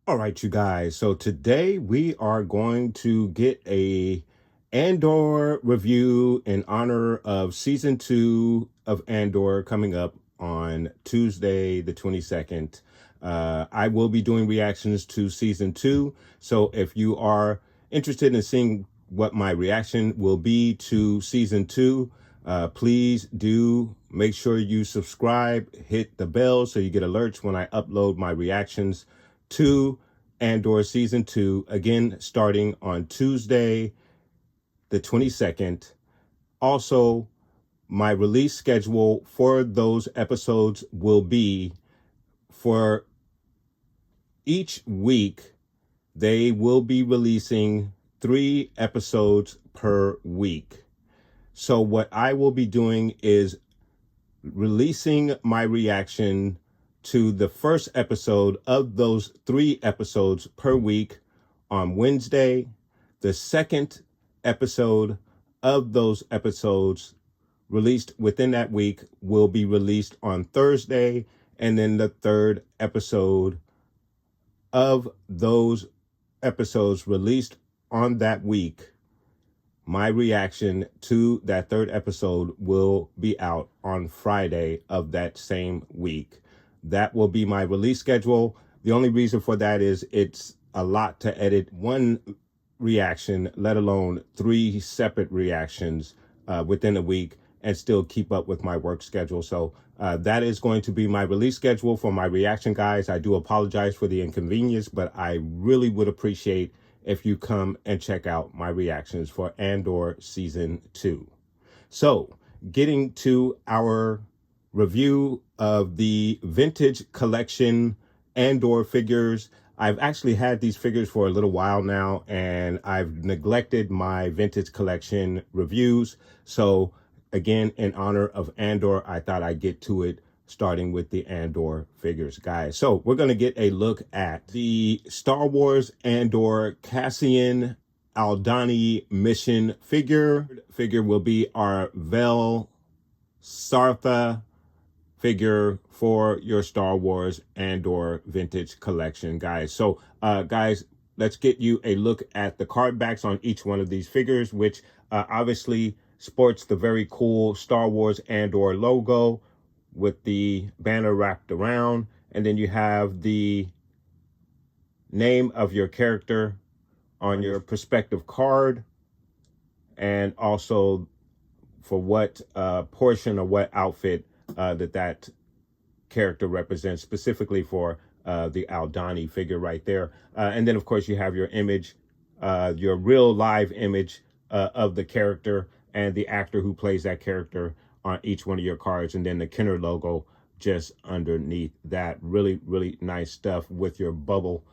All right, you guys. So today we are going to get a Andor review in honor of season 2 of Andor coming up on Tuesday, the 22nd. I will be doing reactions to season 2. So if you are interested in seeing what my reaction will be to season 2, please do make sure you subscribe, hit the bell so you get alerts when I upload my reactions to Andor season 2, again starting on Tuesday the 22nd. Also, my release schedule for those episodes will be, for each week they will be releasing 3 episodes per week. So what I will be doing is releasing my reaction to the first episode of those 3 episodes per week on Wednesday. The second episode of those episodes released within that week will be released on Thursday. And then the third episode of those episodes released on that week, my reaction to that third episode will be out on Friday of that same week. That will be my release schedule. The only reason for that is it's a lot to edit one reaction, let alone 3 separate reactions within a week, and still keep up with my work schedule. So that is going to be my release schedule for my reaction, guys. I do apologize for the inconvenience, but I really would appreciate if you come and check out my reactions for Andor season 2. So getting to our review of the vintage collection Andor figures. I've actually had these figures for a little while now, and I've neglected my vintage collection reviews. So again, in honor of Andor, I thought I'd get to it, starting with the Andor figures, guys. So we're going to get a look at the Star Wars Andor Cassian Aldhani mission figure. Figure will be our Vel Sartha figure for your Star Wars Andor vintage collection, guys. So guys, let's get you a look at the card backs on each one of these figures, which obviously sports the very cool Star Wars Andor logo with the banner wrapped around. And then you have the name of your character on your perspective card, and also for what portion or what outfit that character represents, specifically for the Aldhani figure right there. And then of course you have your image, your real live image of the character and the actor who plays that character on each one of your cards, and then the Kenner logo just underneath that. Really, really nice stuff with your bubble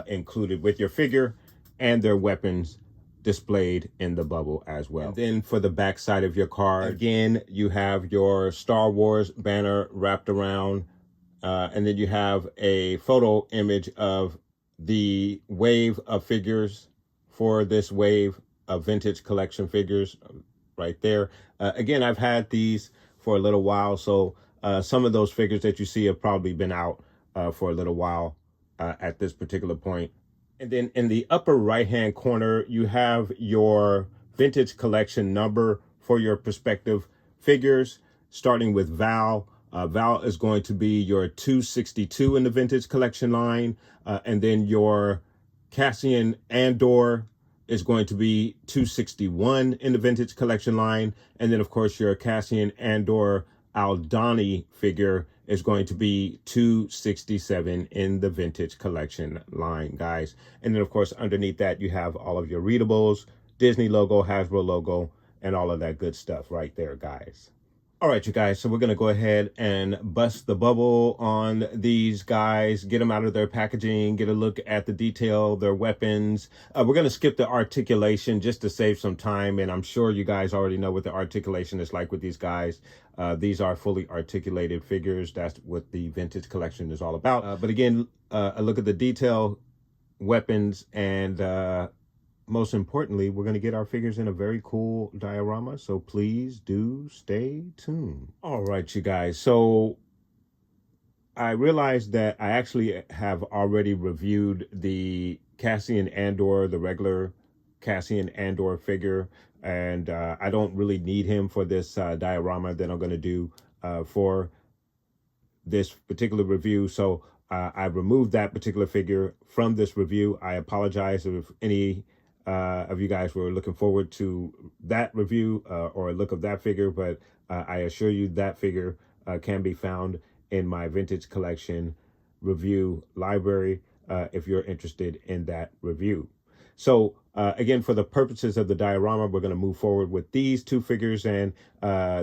included with your figure, and their weapons displayed in the bubble as well. And then for the back side of your card, again, you have your Star Wars banner wrapped around, and then you have a photo image of the wave of figures for this wave of vintage collection figures right there. Again, I've had these for a little while, so some of those figures that you see have probably been out for a little while at this particular point. And then in the upper right-hand corner, you have your vintage collection number for your perspective figures, starting with Val. Val is going to be your 262 in the vintage collection line. And then your Cassian Andor is going to be 261 in the vintage collection line. And then, of course, your Cassian Andor Aldhani figure is going to be 267 in the vintage collection line, guys. And then, of course, underneath that, you have all of your readables, Disney logo, Hasbro logo, and all of that good stuff right there, guys. All right, you guys, so we're going to go ahead and bust the bubble on these guys, get them out of their packaging, get a look at the detail, their weapons. We're going to skip the articulation just to save some time, and I'm sure you guys already know what the articulation is like with these guys. These are fully articulated figures. That's what the vintage collection is all about. But again, a look at the detail, weapons, and most importantly, we're going to get our figures in a very cool diorama, so please do stay tuned. All right, you guys. So I realized that I actually have already reviewed the Cassian Andor, the regular Cassian Andor figure, and I don't really need him for this diorama that I'm going to do for this particular review. So I removed that particular figure from this review. I apologize if any of you guys were looking forward to that review or a look of that figure, but I assure you that figure can be found in my vintage collection review library if you're interested in that review. So again, for the purposes of the diorama, we're going to move forward with these two figures, and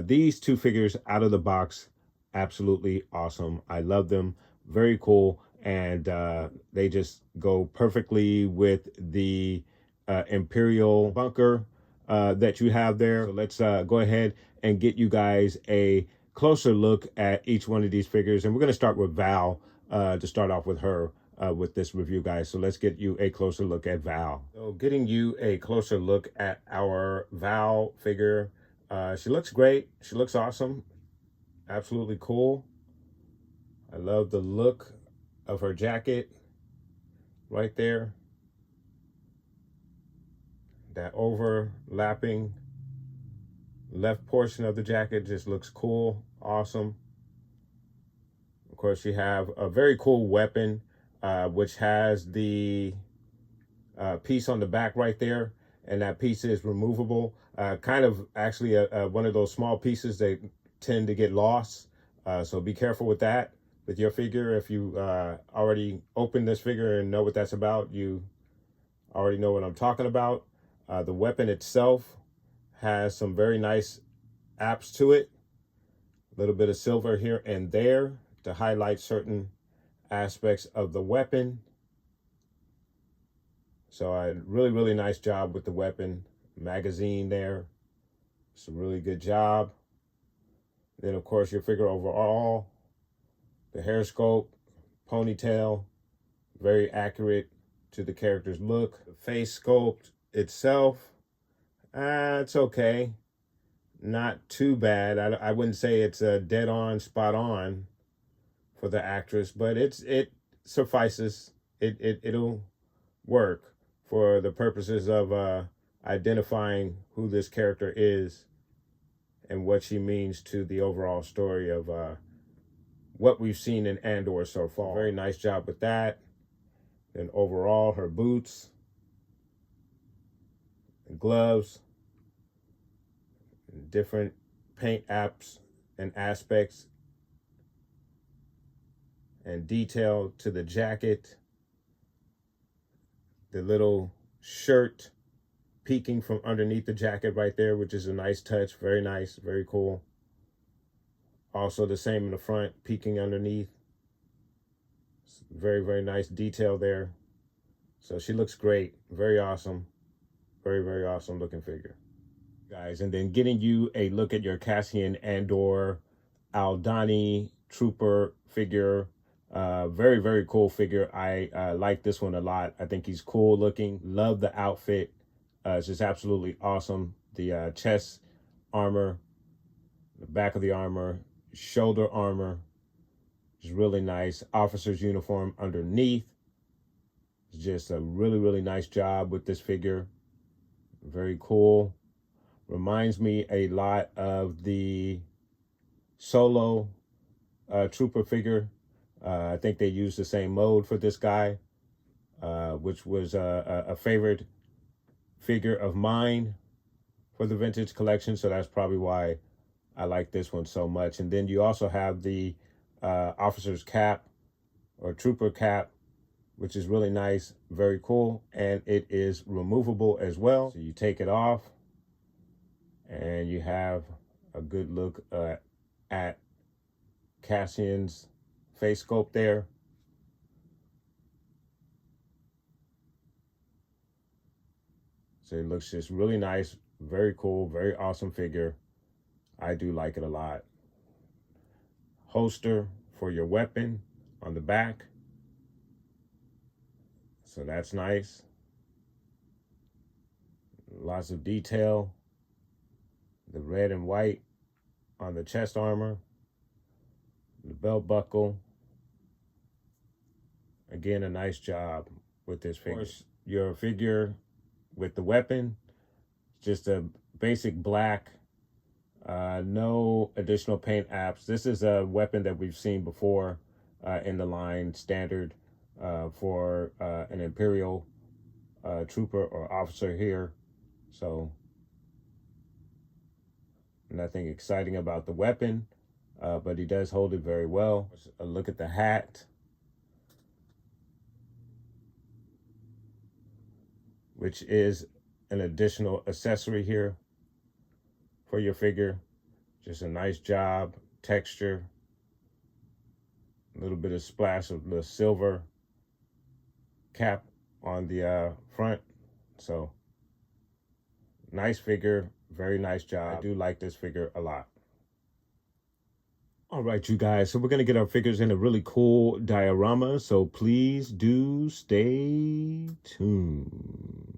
these two figures out of the box, absolutely awesome. I love them. Very cool. And they just go perfectly with the Imperial bunker that you have there. So let's go ahead and get you guys a closer look at each one of these figures. And we're going to start with Val to start off with her with this review, guys. So let's get you a closer look at Val. So getting you a closer look at our Val figure. She looks great. She looks awesome. Absolutely cool. I love the look of her jacket right there. That overlapping left portion of the jacket just looks cool, awesome. Of course, you have a very cool weapon, which has the piece on the back right there, and that piece is removable. Kind of actually one of those small pieces that tend to get lost, so be careful with that with your figure. If you already opened this figure and know what that's about, you already know what I'm talking about. The weapon itself has some very nice apps to it. A little bit of silver here and there to highlight certain aspects of the weapon. So a really nice job with the weapon. Magazine there. It's a really good job. Then, of course, your figure overall. The hair sculpt, ponytail, very accurate to the character's look. The face sculpt itself, it's okay. Not too bad. I wouldn't say it's a dead on, spot on for the actress, but it suffices. It'll work for the purposes of identifying who this character is and what she means to the overall story of what we've seen in Andor so far. Very nice job with that. And overall, her boots, gloves, different paint apps and aspects and detail to the jacket, the little shirt peeking from underneath the jacket right there, which is a nice touch. Very nice, very cool. Also the same in the front, peeking underneath. Very nice detail there. So she looks great. Very awesome. Very awesome looking figure, guys. And then getting you a look at your Cassian Andor Aldhani trooper figure. Very cool figure. I like this one a lot. I think he's cool looking. Love the outfit. It's just absolutely awesome. The chest armor, the back of the armor, shoulder armor is really nice. Officer's uniform underneath. It's just a really nice job with this figure. Very cool. Reminds me a lot of the Solo trooper figure. I think they used the same mode for this guy, which was a favorite figure of mine for the vintage collection. So that's probably why I like this one so much. And then you also have the officer's cap or trooper cap, which is really nice, very cool. And it is removable as well. So you take it off and you have a good look at Cassian's face sculpt there. So it looks just really nice, very cool, very awesome figure. I do like it a lot. Holster for your weapon on the back. So that's nice. Lots of detail. The red and white on the chest armor. The belt buckle. Again, a nice job with this figure. Of course, your figure with the weapon, just a basic black, no additional paint apps. This is a weapon that we've seen before in the line, standard for an Imperial trooper or officer here. So nothing exciting about the weapon, but he does hold it very well. A look at the hat, which is an additional accessory here for your figure. Just a nice job, texture, a little bit of splash of the silver cap on the front. So nice figure, very nice job. I do like this figure a lot. All right, you guys, so we're going to get our figures in a really cool diorama, so please do stay tuned.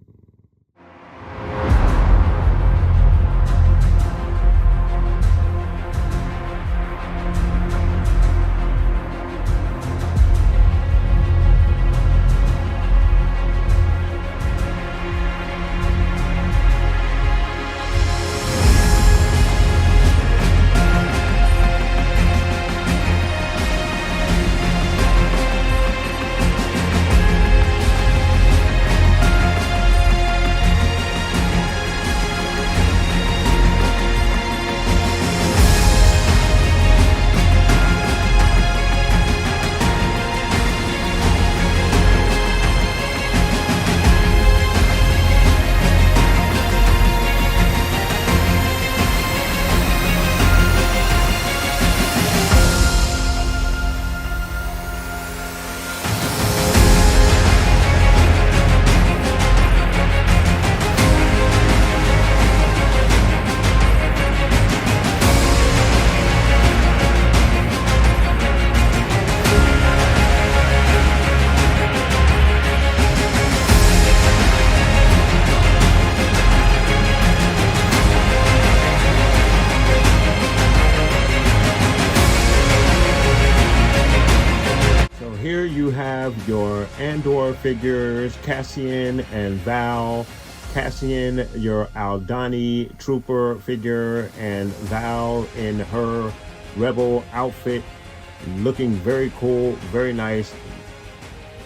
Here you have your Andor figures, Cassian and Val. Cassian, your Aldhani trooper figure, and Val in her rebel outfit, looking very cool, very nice.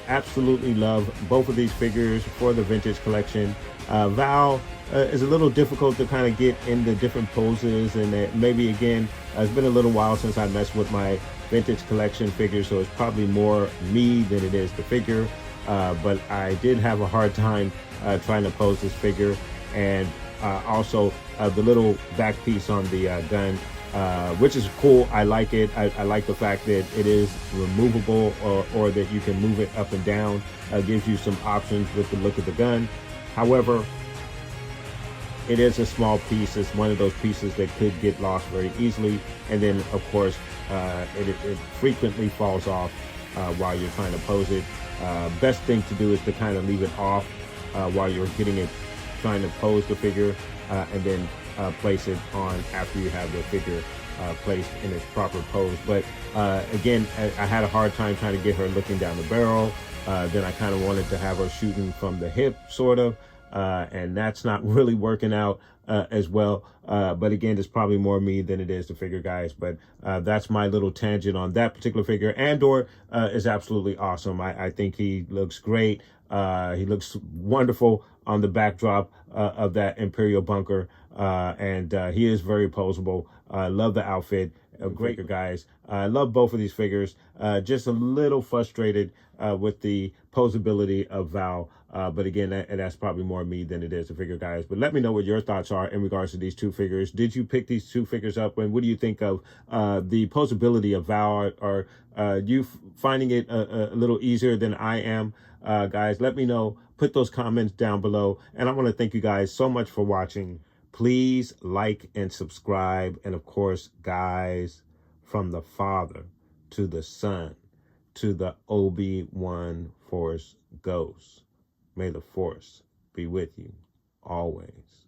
Absolutely love both of these figures for the vintage collection. Val is a little difficult to kind of get in the different poses, and maybe again, it's been a little while since I messed with my vintage collection figures, so it's probably more me than it is the figure. But I did have a hard time trying to pose this figure, and also the little back piece on the gun, which is cool. I like it. I like the fact that it is removable, or that you can move it up and down. Gives you some options with the look of the gun. However, it is a small piece. It's one of those pieces that could get lost very easily. And then, of course, it frequently falls off while you're trying to pose it. Best thing to do is to kind of leave it off while you're getting it, trying to pose the figure, and then place it on after you have the figure placed in its proper pose. But again, I had a hard time trying to get her looking down the barrel. Then I kind of wanted to have her shooting from the hip, sort of. And that's not really working out as well. But again, it's probably more me than it is the figure, guys. But that's my little tangent on that particular figure. Andor is absolutely awesome. I think he looks great. He looks wonderful on the backdrop of that Imperial bunker. and he is very poseable. I love the outfit. Great figure, guys. I love both of these figures. Just a little frustrated with the posability of Val. But again, that's probably more me than it is the figure, guys. But let me know what your thoughts are in regards to these two figures. Did you pick these two figures up? And what do you think of the posability of Val? Are you finding it a little easier than I am? Guys, let me know. Put those comments down below. And I want to thank you guys so much for watching. Please like and subscribe. And of course, guys, from the Father to the Son to the Obi-Wan Force Ghost, may the Force be with you always.